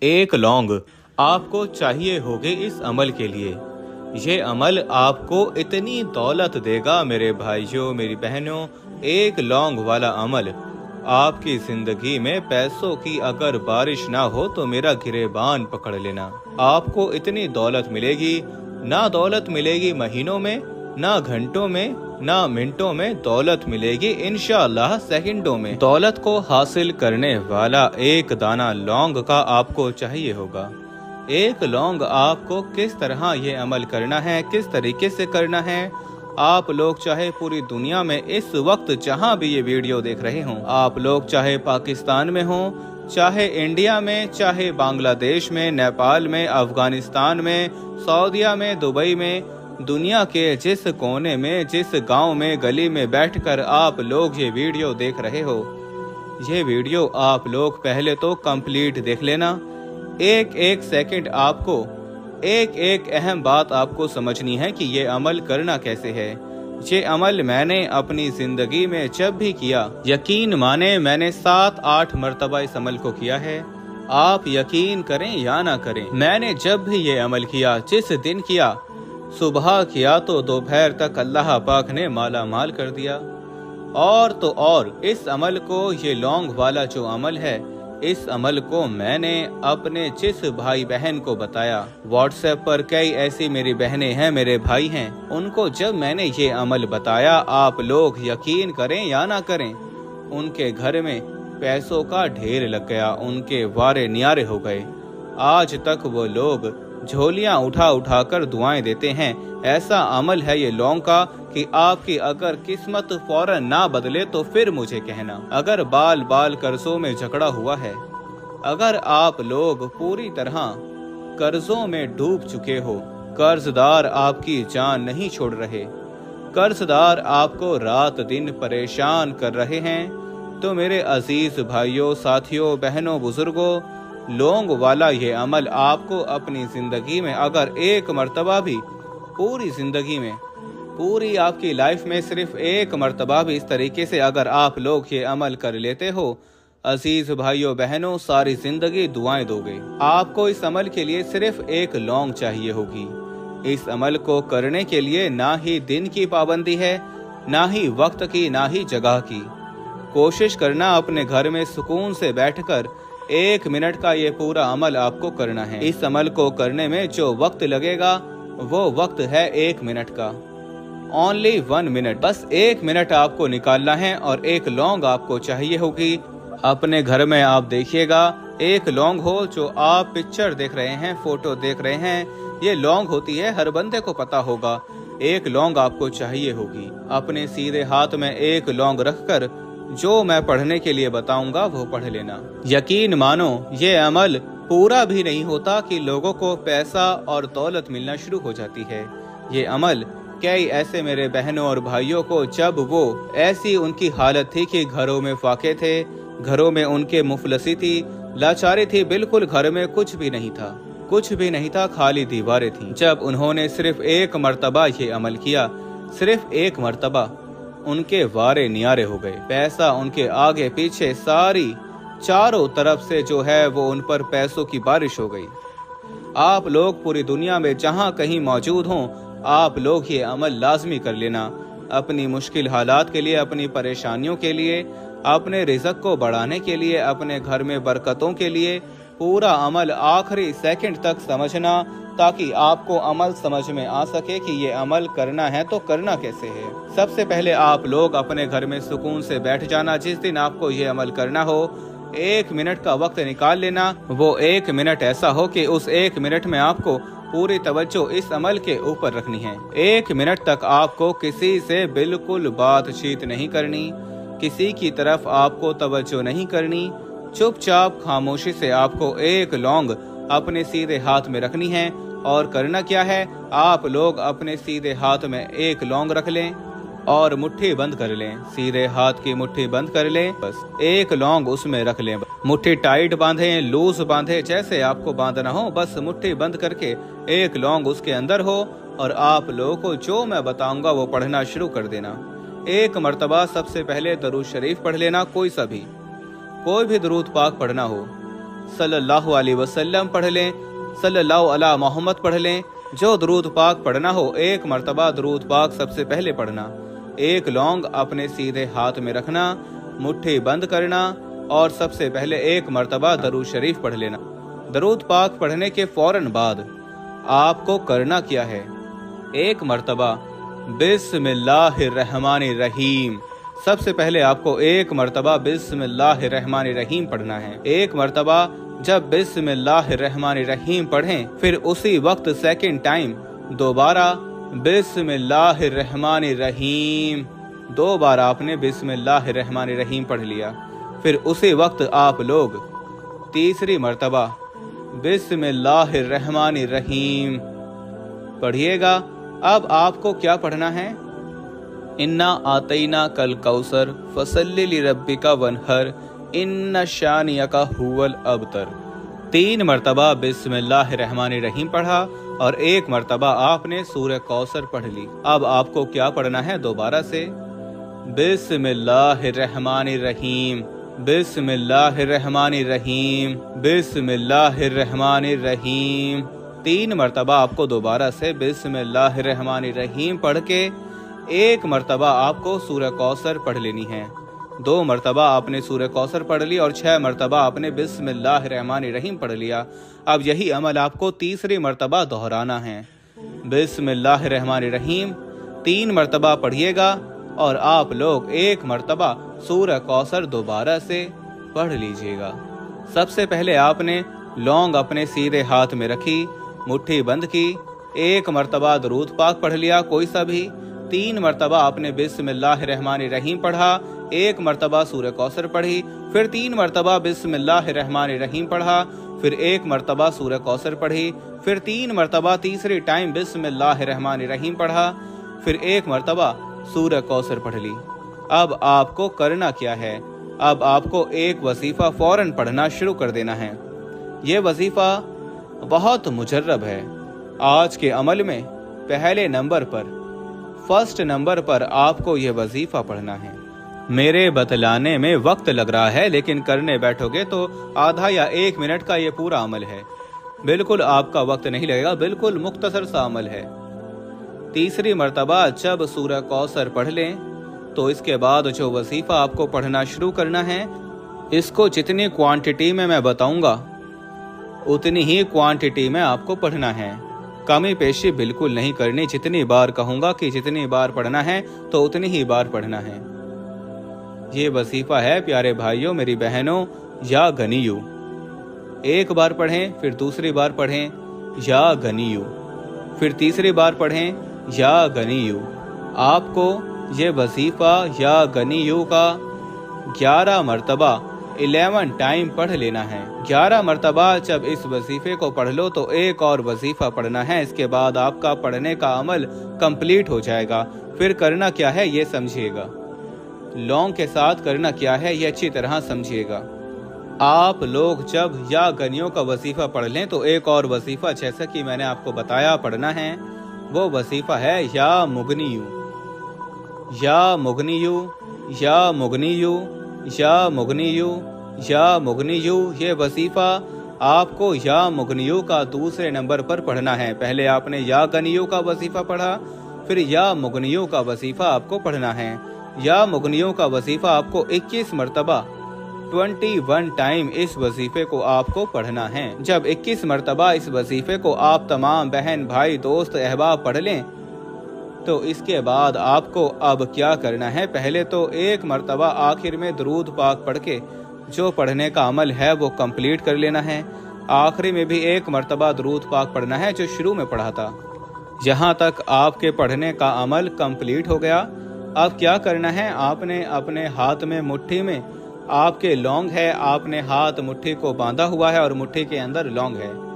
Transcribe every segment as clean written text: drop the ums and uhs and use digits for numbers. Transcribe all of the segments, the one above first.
एक लौंग आपको चाहिए होगी इस अमल के लिए। ये अमल आपको इतनी दौलत देगा मेरे भाइयों मेरी बहनों। एक लौंग वाला अमल आपकी जिंदगी में पैसों की अगर बारिश ना हो तो मेरा गिरेबान पकड़ लेना। आपको इतनी दौलत मिलेगी, ना दौलत मिलेगी महीनों में, ना घंटों में, ना मिनटों में, दौलत मिलेगी इंशाअल्लाह सेकंडों में। दौलत को हासिल करने वाला एक दाना लौंग का आपको चाहिए होगा। एक लौंग आपको किस तरह ये अमल करना है, किस तरीके से करना है, आप लोग चाहे पूरी दुनिया में इस वक्त जहां भी ये वीडियो देख रहे हों, आप लोग चाहे पाकिस्तान में हों, चाहे इंडिया में, चाहे बांग्लादेश में, नेपाल में, अफगानिस्तान में, सऊदीया में, दुबई में, दुनिया के जिस कोने में, जिस गांव में, गली में बैठकर आप लोग ये वीडियो देख रहे हो, ये वीडियो आप लोग पहले तो कंप्लीट देख लेना। एक एक सेकंड आपको एक एक अहम बात आपको समझनी है कि ये अमल करना कैसे है। ये अमल मैंने अपनी जिंदगी में जब भी किया, यकीन माने मैंने 7-8 मरतबा इस अमल को किया है। आप यकीन करें या ना करें, मैंने जब भी ये अमल किया, जिस दिन किया, सुबह किया तो दोपहर तक अल्लाह पाक ने माला माल कर दिया। और तो और इस अमल को, ये लौंग वाला जो अमल है, इस अमल को मैंने अपने जिस भाई बहन को बताया, व्हाट्सएप पर कई ऐसी मेरी बहनें हैं, मेरे भाई हैं, उनको जब मैंने ये अमल बताया, आप लोग यकीन करें या ना करें, उनके घर में पैसों का ढेर लग गया, उनके वारे न्यारे हो गए। आज तक वो लोग झोलियां उठा उठा कर दुआएं देते हैं। ऐसा अमल है ये लौंग का कि आपकी अगर किस्मत फौरन ना बदले तो फिर मुझे कहना। अगर बाल बाल कर्जों में जकड़ा हुआ है, अगर आप लोग पूरी तरह कर्जों में डूब चुके हो, कर्जदार आपकी जान नहीं छोड़ रहे, कर्जदार आपको रात दिन परेशान कर रहे हैं, तो मेरे अजीज भाइयों, साथियों, बहनों, बुजुर्गों, लौंग वाला ये अमल आपको अपनी जिंदगी में अगर एक मर्तबा भी, पूरी जिंदगी में, पूरी आपकी लाइफ में सिर्फ एक मर्तबा भी इस तरीके से अगर आप लोग ये अमल कर लेते हो, अजीज भाइयों बहनों, सारी जिंदगी दुआएं दोगे। आपको इस अमल के लिए सिर्फ एक लौंग चाहिए होगी। इस अमल को करने के लिए ना ही दिन की पाबंदी है, ना ही वक्त की, ना ही जगह की। कोशिश करना अपने घर में सुकून से बैठकर 1 मिनट का ये पूरा अमल आपको करना है। इस अमल को करने में जो वक्त लगेगा वो वक्त है 1 मिनट का। ओनली 1 मिनट, बस 1 मिनट आपको निकालना है और एक लौंग आपको चाहिए होगी। अपने घर में आप देखिएगा, एक लौंग हो, जो आप पिक्चर देख रहे हैं, फोटो देख रहे हैं, ये लौंग होती है, हर बंदे को पता होगा। एक लौंग आपको चाहिए होगी। अपने सीधे हाथ में एक लौंग रखकर जो मैं पढ़ने के लिए बताऊंगा वो पढ़ लेना। यकीन मानो ये अमल पूरा भी नहीं होता कि लोगों को पैसा और दौलत मिलना शुरू हो जाती है। ये अमल कई ऐसे मेरे बहनों और भाइयों को, जब वो ऐसी उनकी हालत थी कि घरों में फाके थे, घरों में उनके मुफलसी थी, लाचारी थी, बिल्कुल घर में कुछ भी नहीं था, कुछ भी नहीं था, खाली दीवारें थीं। जब उन्होंने सिर्फ एक मर्तबा ये अमल किया, सिर्फ एक मर्तबा, उनके वारे न्यारे हो गए। पैसा उनके आगे पीछे, सारी चारों तरफ से जो है वो उन पर पैसों की बारिश हो गई। आप लोग पूरी दुनिया में जहां कहीं मौजूद हों, आप लोग ये अमल लाजमी कर लेना। अपनी मुश्किल हालात के लिए, अपनी परेशानियों के लिए, अपने रिज़्क को बढ़ाने के लिए, अपने घर में बरकतों के लिए पूरा अमल आखिरी सेकंड तक समझना, ताकि आपको अमल समझ में आ सके कि ये अमल करना है तो करना कैसे है। सबसे पहले आप लोग अपने घर में सुकून से बैठ जाना। जिस दिन आपको ये अमल करना हो, 1 मिनट का वक्त निकाल लेना। वो 1 मिनट ऐसा हो कि उस 1 मिनट में आपको पूरी तवज्जो इस अमल के ऊपर रखनी है। 1 मिनट तक आपको किसी से बिल्कुल बातचीत नहीं करनी, किसी की तरफ आपको तवज्जो नहीं करनी। चुपचाप खामोशी से आपको एक लौंग अपने सीधे हाथ में रखनी है। और करना क्या है, आप लोग अपने सीधे हाथ में एक लौंग रख लें और मुट्ठी बंद कर लें। सीधे हाथ की मुट्ठी बंद कर लें, बस एक लौंग उसमें रख लें। मुट्ठी टाइट बांधें, लूज बांधें, जैसे आपको बांधना हो, बस मुट्ठी बंद करके एक लौंग उसके अंदर हो और आप लोगों को जो मैं बताऊंगा वो पढ़ना शुरू कर देना। एक मर्तबा सबसे पहले दरूद शरीफ पढ़ लेना, कोई भी दरूद पाक पढ़ना हो। सल्लल्लाहु अलैहि वसल्लम पढ़ लें, सल्लल्लाहु अला मोहम्मद पढ़ लें। जो दरूद पाक पढ़ना हो, एक मरतबा दरूद पाक सबसे पहले पढ़ना, एक लौंग अपने सीधे हाथ में रखना, मुट्ठी बंद करना और सबसे पहले एक मरतबा दरूद शरीफ पढ़ लेना। दरूद पाक पढ़ने के फौरन बाद आपको करना क्या है, एक मरतबा बिस्मिल्लाहिर्रहमानिर्रहीम, सबसे पहले आपको एक मरतबा बिस्मिल्लाहिर्रहमानिर्रहीम पढ़ना है। एक मरतबा जब बिस्मिल्लाहिर्रहमानिर्रहीम पढ़ें, फिर उसी वक्त सेकंड टाइम दोबारा बिस्मिल्लाहिर्रहमानिर्रहीम, 2 बार आपने बिस्मिल्लाहिर्रहमानिर्रहीम पढ़ लिया। फिर उसी वक्त आप लोग तीसरी मरतबा बिस्मिल्लाहिर्रहमानिर्रहीम पढ़िएगा। अब आपको क्या पढ़ना है, इन्ना आतैना कल कौसर फसल्लि लिरब्बिका वनहर इन्ना शानियका हुवल अबतर। 3 मरतबा बिस्मिल्लाहिर्रहमानिर्रहीम पढ़ा और 1 मरतबा आपने सूरह कौसर पढ़ ली। अब आपको क्या पढ़ना है, दोबारा से बिस्मिल्लाहिर्रहमानिर्रहीम, बिस्मिल्लाहिर्रहमानिर्रहीम, बिस्मिल्लाहिर्रहमानिर्रहीम। 3 मरतबा आपको दोबारा से बिस्मिल्लाहिर्रहमानिर्रहीम पढ़ के 1 मरतबा आपको सूरह कौसर पढ़ लेनी है। 2 मरतबा आपने सूरह कौसर पढ़ ली और 6 मरतबा आपने बिस्मिल्लाहिर्रहमानिर्रहीम पढ़ लिया। अब यही अमल आपको तीसरी मरतबा दोहराना है। बिस्मिल्लाहिर्रहमानिर्रहीम 3 मरतबा पढ़िएगा और आप लोग 1 मरतबा सूरह कौसर दोबारा से पढ़ लीजिएगा। सबसे पहले आपने लौंग अपने सीधे हाथ में रखी, मुट्ठी बंद की, 1 मरतबा दरूद पाक पढ़ लिया कोई सा भी, 3 मरतबा आपने बिस्मिल्लाहिर्रहमानिर्रहीम पढ़ा, 1 मरतबा सूरह कौसर पढ़ी, फिर 3 मरतबा बिस्मिल्लाहिर्रहमानिर्रहीम पढ़ा, फिर 1 मरतबा सूरह कौसर पढ़ी, फिर 3 मरतबा तीसरी टाइम बिस्मिल्लाहिर्रहमानिर्रहीम पढ़ा, फिर 1 मरतबा सूरह कौसर पढ़ ली। अब आपको करना क्या है, अब आपको एक वजीफा फौरन पढ़ना शुरू कर देना है। ये वजीफा बहुत मुजर्रब है। आज के अमल में पहले नंबर पर, फर्स्ट नंबर पर आपको ये वजीफा पढ़ना है। मेरे बतलाने में वक्त लग रहा है, लेकिन करने बैठोगे तो आधा या 1 मिनट का ये पूरा अमल है। बिल्कुल आपका वक्त नहीं लगेगा, बिल्कुल मुख्तसर सा अमल है। तीसरी मरतबा जब सूरह कौसर पढ़ लें तो इसके बाद जो वजीफा आपको पढ़ना शुरू करना है, इसको जितनी क्वांटिटी में मैं बताऊंगा उतनी ही क्वांटिटी में आपको पढ़ना है। कमी पेशी बिल्कुल नहीं करनी। जितनी बार कहूंगा कि जितनी बार पढ़ना है तो उतनी ही बार पढ़ना है। ये वजीफा है प्यारे भाइयों मेरी बहनों, या गनीयू। 1 बार पढ़ें, फिर दूसरी बार पढ़ें या गनीयू, फिर तीसरी बार पढ़ें या गनीयू। आपको ये वजीफा या गनीयू का 11 मरतबा 11 टाइम पढ़ लेना है। 11 मरतबा जब इस वजीफे को पढ़ लो तो एक और वजीफा पढ़ना है। इसके बाद आपका पढ़ने का अमल कंप्लीट हो जाएगा। फिर करना क्या है ये समझिएगा, लौंग के साथ करना क्या है ये अच्छी तरह समझिएगा। आप लोग जब या गनियों का वजीफा पढ़ लें तो एक और वजीफा जैसा कि मैंने आपको बताया पढ़ना है, वो वजीफा है या मुगनियू, या मुगनियू, या मुगनियू, या मुगनियू, या मुगनियू। ये वजीफा आपको या मुगनियू का दूसरे नंबर पर पढ़ना है। पहले आपने या गनियू का वजीफा पढ़ा, फिर या मुगनियू का वजीफा आपको पढ़ना है। या मुगनियों का वजीफा आपको 21 मरतबा 21 टाइम इस वजीफे को आपको पढ़ना है। जब 21 मरतबा इस वजीफे को आप तमाम बहन भाई दोस्त अहबाब पढ़ लें तो इसके बाद आपको अब क्या करना है, पहले तो 1 मरतबा आखिर में दरूद पाक पढ़ के जो पढ़ने का अमल है वो कंप्लीट कर लेना है। आखिरी में भी 1 मरतबा दरूद पाक पढ़ना है जो शुरू में पढ़ा था। यहाँ तक आपके पढ़ने का अमल कंप्लीट हो गया। अब क्या करना है, आपने अपने हाथ में मुट्ठी में आपके लौंग है, आपने हाथ मुट्ठी को बांधा हुआ है और मुट्ठी के अंदर लौंग है।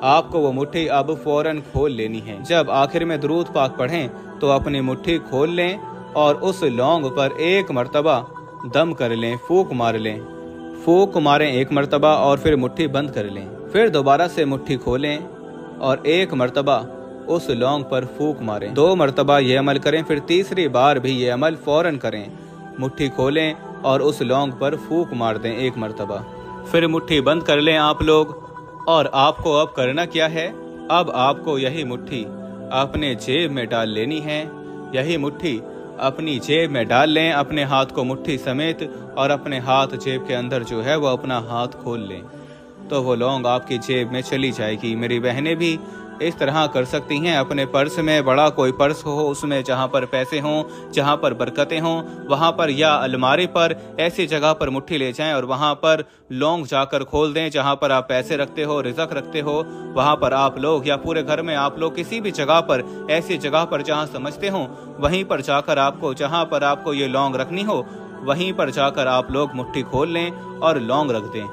आपको वो मुट्ठी अब फौरन खोल लेनी है। जब आखिर में दरूद पाक पढ़ें तो अपनी मुट्ठी खोल लें और उस लौंग पर 1 मरतबा दम कर लें, फूंक मार लें। फूंक मारें 1 मरतबा और फिर मुट्ठी बंद कर लें। फिर दोबारा से मुट्ठी खोलें और 1 मरतबा उस लौंग पर फूंक मारें। 2 मरतबा ये अमल करें। फिर तीसरी बार भी ये अमल फौरन करें। मुट्ठी खोलें और उस लौंग पर फूंक मार दें 1 मरतबा। फिर मुट्ठी बंद कर लें आप लोग। और आपको अब करना क्या है, अब आपको यही मुट्ठी अपने जेब में डाल लेनी है। यही मुट्ठी अपनी जेब में डाल लें, अपने हाथ को मुट्ठी समेत, और अपने हाथ जेब के अंदर जो है वो अपना हाथ खोल लें, तो वो लौंग आपकी जेब में चली जाएगी। मेरी बहनें भी इस तरह कर सकती हैं। अपने पर्स में बड़ा कोई पर्स हो, उसमें जहाँ पर पैसे हों, जहाँ पर बरकतें हों, वहाँ पर या अलमारी पर ऐसी जगह पर मुट्ठी ले जाएं और वहाँ पर लौंग जाकर खोल दें। जहाँ पर आप पैसे रखते हो, रिज़्क रखते हो, वहाँ पर आप लोग, या पूरे घर में आप लोग किसी भी जगह पर, ऐसी जगह पर जहाँ समझते हो, वहीं पर जाकर आपको, जहाँ पर आपको ये लौंग रखनी हो, वहीं पर जाकर आप लोग मुट्ठी खोल लें और लौंग रख दें।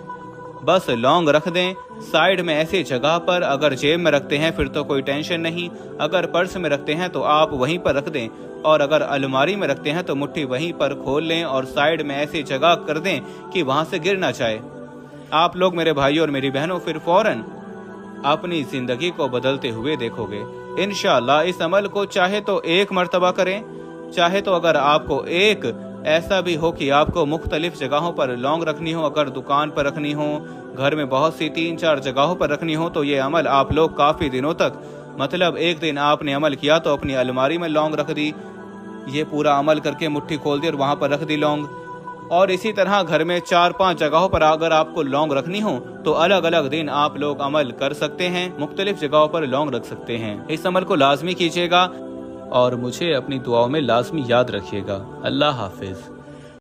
बस लौंग रख दें साइड में ऐसी जगह पर। अगर जेब में रखते हैं फिर तो कोई टेंशन नहीं, अगर पर्स में रखते हैं तो आप वहीं पर रख दें, और अगर अलमारी में रखते हैं तो मुट्ठी वहीं पर खोल लें और साइड में ऐसी जगह कर दें कि वहां से गिर ना जाए। आप लोग मेरे भाइयों और मेरी बहनों फिर फौरन अपनी जिंदगी को बदलते हुए देखोगे इंशाअल्लाह। इस अमल को चाहे तो एक मर्तबा करें, चाहे तो अगर आपको एक ऐसा भी हो कि आपको मुख्तलिफ जगहों पर लौंग रखनी हो, अगर दुकान पर रखनी हो, घर में बहुत सी 3-4 जगहों पर रखनी हो, तो ये अमल आप लोग काफ़ी दिनों तक, मतलब एक दिन आपने अमल किया तो अपनी अलमारी में लौंग रख दी, ये पूरा अमल करके मुट्ठी खोल दी और वहाँ पर रख दी लौंग। और इसी तरह घर में 4-5 जगहों पर अगर आपको लौंग रखनी हो तो अलग अलग दिन आप लोग अमल कर सकते हैं, मुख्तलिफ जगहों पर लौंग रख सकते हैं। इस अमल को लाजमी कीजिएगा और मुझे अपनी दुआओं में लाजमी याद रखिएगा। अल्लाह हाफिज।